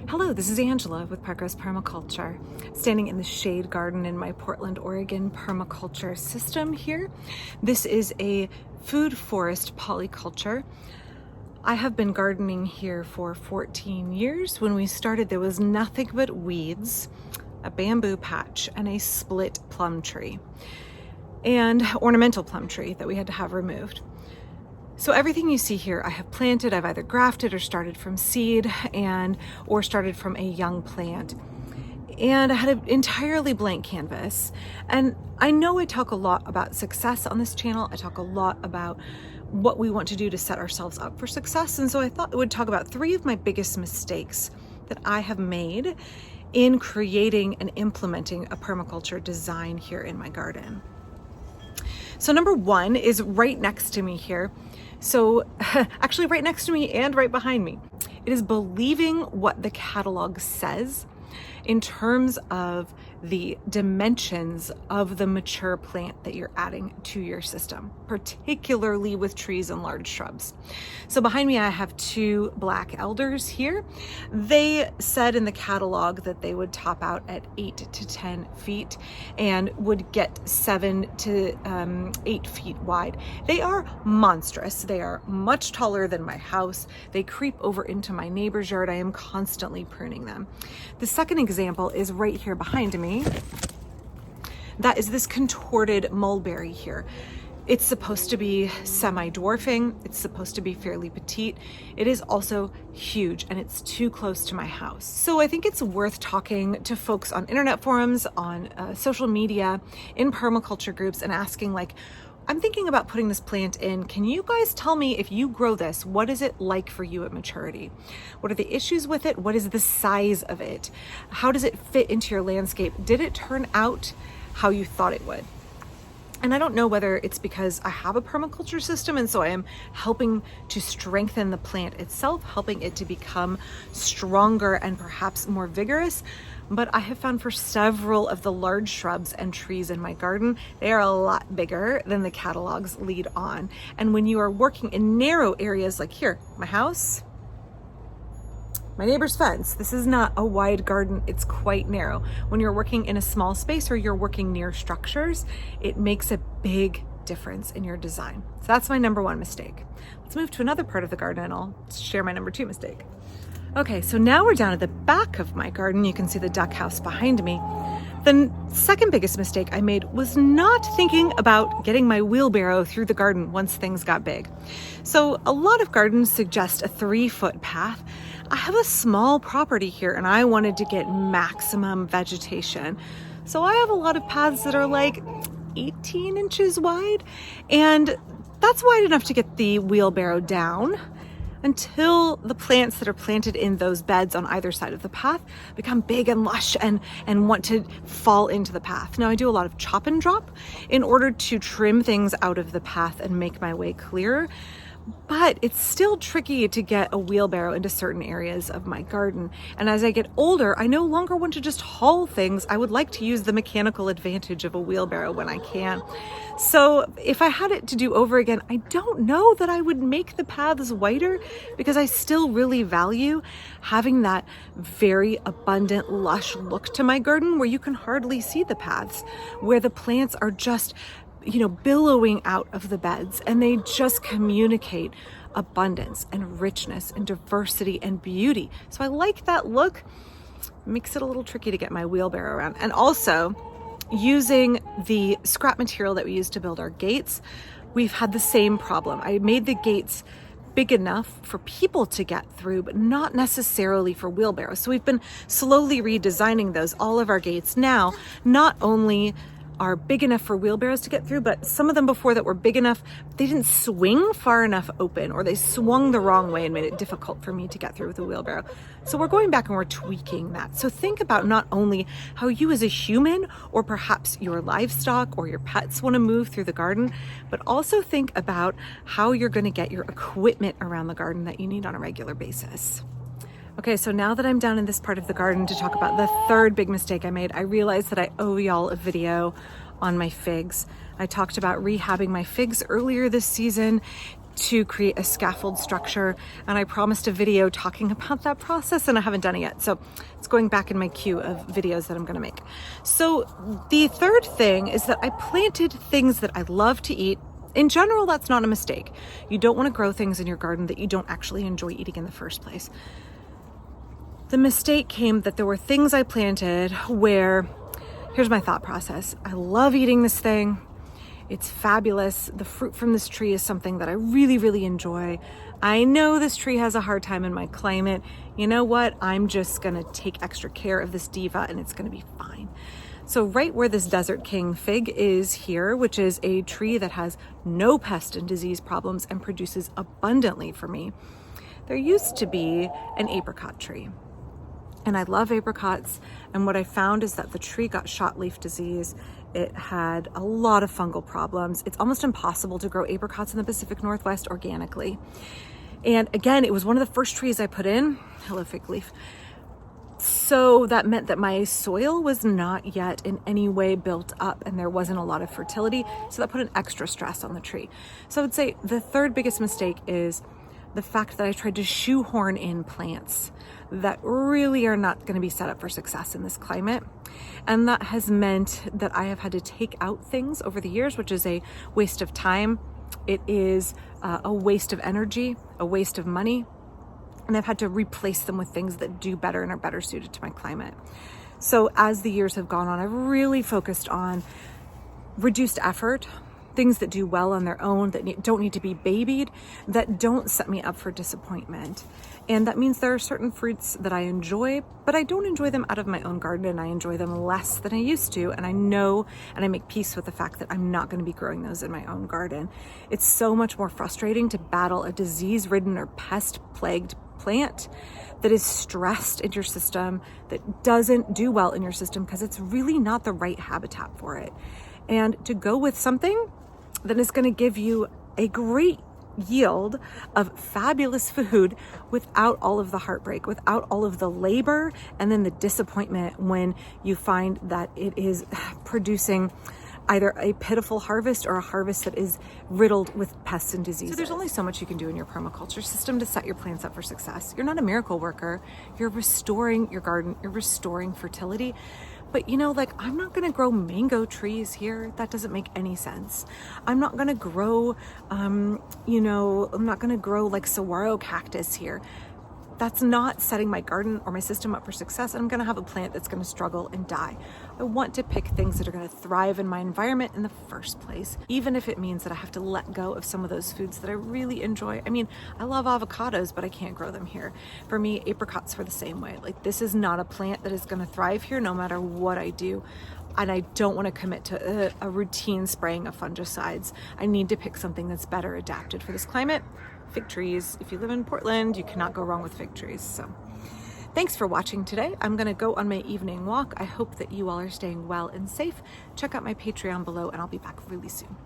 Hello, this is Angela with Parkrose Permaculture, standing in the shade garden in my Portland, Oregon permaculture system here. This is a food forest polyculture. I have been gardening here for 14 years. When we started, there was nothing but weeds, a bamboo patch, and a split plum tree, and ornamental plum tree that we had to have removed. So everything you see here, I have planted. I've either grafted or started from seed or started from a young plant. And I had an entirely blank canvas. And I know I talk a lot about success on this channel. I talk a lot about what we want to do to set ourselves up for success. And so I thought I would talk about 3 of my biggest mistakes that I have made in creating and implementing a permaculture design here in my garden. So number 1 is right next to me here. So actually right next to me and right behind me. It is believing what the catalog says in terms of the dimensions of the mature plant that you're adding to your system, particularly with trees and large shrubs. So behind me, I have 2 black elders here. They said in the catalog that they would top out at 8 to 10 feet and would get 7 to 8 feet wide. They are monstrous. They are much taller than my house. They creep over into my neighbor's yard. I am constantly pruning them. The second example is right here behind me. That is this contorted mulberry here. It's supposed to be semi-dwarfing. It's supposed to be fairly petite. It is also huge and it's too close to my house. So I think it's worth talking to folks on internet forums, on social media, in permaculture groups and asking like, I'm thinking about putting this plant in. Can you guys tell me if you grow this, what is it like for you at maturity? What are the issues with it? What is the size of it? How does it fit into your landscape? Did it turn out how you thought it would? And I don't know whether it's because I have a permaculture system and so I am helping to strengthen the plant itself, helping it to become stronger and perhaps more vigorous. But I have found for several of the large shrubs and trees in my garden, they are a lot bigger than the catalogs lead on. And when you are working in narrow areas like here, my house, my neighbor's fence, this is not a wide garden, it's quite narrow. When you're working in a small space or you're working near structures, it makes a big difference in your design. So that's my number 1 mistake. Let's move to another part of the garden and I'll share my number 2 mistake. Okay, so now we're down at the back of my garden. You can see the duck house behind me. The second biggest mistake I made was not thinking about getting my wheelbarrow through the garden once things got big. So a lot of gardens suggest a 3-foot path. I have a small property here and I wanted to get maximum vegetation. So I have a lot of paths that are like 18 inches wide, and that's wide enough to get the wheelbarrow down until the plants that are planted in those beds on either side of the path become big and lush and want to fall into the path. Now I do a lot of chop and drop in order to trim things out of the path and make my way clearer. But it's still tricky to get a wheelbarrow into certain areas of my garden. And as I get older, I no longer want to just haul things. I would like to use the mechanical advantage of a wheelbarrow when I can. So if I had it to do over again, I don't know that I would make the paths wider because I still really value having that very abundant, lush look to my garden where you can hardly see the paths, where the plants are just billowing out of the beds and they just communicate abundance and richness and diversity and beauty. So I like that look. Makes it a little tricky to get my wheelbarrow around. And also using the scrap material that we use to build our gates, we've had the same problem. I made the gates big enough for people to get through, but not necessarily for wheelbarrows. So we've been slowly redesigning those. All of our gates now not only are big enough for wheelbarrows to get through, but some of them before that were big enough, they didn't swing far enough open, or they swung the wrong way and made it difficult for me to get through with a wheelbarrow. So we're going back and we're tweaking that. So think about not only how you as a human or perhaps your livestock or your pets want to move through the garden, but also think about how you're going to get your equipment around the garden that you need on a regular basis. Okay, so now that I'm down in this part of the garden to talk about the 3rd big mistake I made, I realized that I owe y'all a video on my figs. I talked about rehabbing my figs earlier this season. to create a scaffold structure, and I promised a video talking about that process and I haven't done it yet, so it's going back in my queue of videos that I'm going to make. So the third thing is that I planted things that I love to eat. In general, that's not a mistake. You don't want to grow things in your garden that you don't actually enjoy eating in the first place. The mistake came that there were things I planted where, here's my thought process. I love eating this thing. It's fabulous. The fruit from this tree is something that I really, really enjoy. I know this tree has a hard time in my climate. You know what? I'm just gonna take extra care of this diva and it's gonna be fine. So right where this Desert King fig is here, which is a tree that has no pest and disease problems and produces abundantly for me, there used to be an apricot tree. And I love apricots, and what I found is that the tree got shot leaf disease. It had a lot of fungal problems. It's almost impossible to grow apricots in the Pacific Northwest organically. And again, it was one of the first trees I put in. Hello, fig leaf. So that meant that my soil was not yet in any way built up and there wasn't a lot of fertility. So that put an extra stress on the tree. So I would say the third biggest mistake is the fact that I tried to shoehorn in plants that really are not going to be set up for success in this climate. And that has meant that I have had to take out things over the years, which is a waste of time. It is a waste of energy, a waste of money. And I've had to replace them with things that do better and are better suited to my climate. So as the years have gone on, I've really focused on reduced effort, things that do well on their own, that don't need to be babied, that don't set me up for disappointment. And that means there are certain fruits that I enjoy, but I don't enjoy them out of my own garden, and I enjoy them less than I used to. And I know, and I make peace with the fact that I'm not going to be growing those in my own garden. It's so much more frustrating to battle a disease-ridden or pest-plagued plant that is stressed in your system, that doesn't do well in your system because it's really not the right habitat for it. And to go with something that is going to give you a great yield of fabulous food without all of the heartbreak, without all of the labor, and then the disappointment when you find that it is producing either a pitiful harvest or a harvest that is riddled with pests and diseases. So there's only so much you can do in your permaculture system to set your plants up for success. You're not a miracle worker. You're restoring your garden. You're restoring fertility. But you know, like, I'm not gonna grow mango trees here. That doesn't make any sense. I'm not gonna grow, I'm not gonna grow like saguaro cactus here. That's not setting my garden or my system up for success. And I'm gonna have a plant that's gonna struggle and die. I want to pick things that are gonna thrive in my environment in the first place, even if it means that I have to let go of some of those foods that I really enjoy. I mean, I love avocados, but I can't grow them here. For me, apricots were the same way. Like, this is not a plant that is gonna thrive here no matter what I do. And I don't want to commit to a routine spraying of fungicides. I need to pick something that's better adapted for this climate. Fig trees. If you live in Portland, you cannot go wrong with fig trees. So thanks for watching today. I'm going to go on my evening walk. I hope that you all are staying well and safe. Check out my Patreon below, and I'll be back really soon.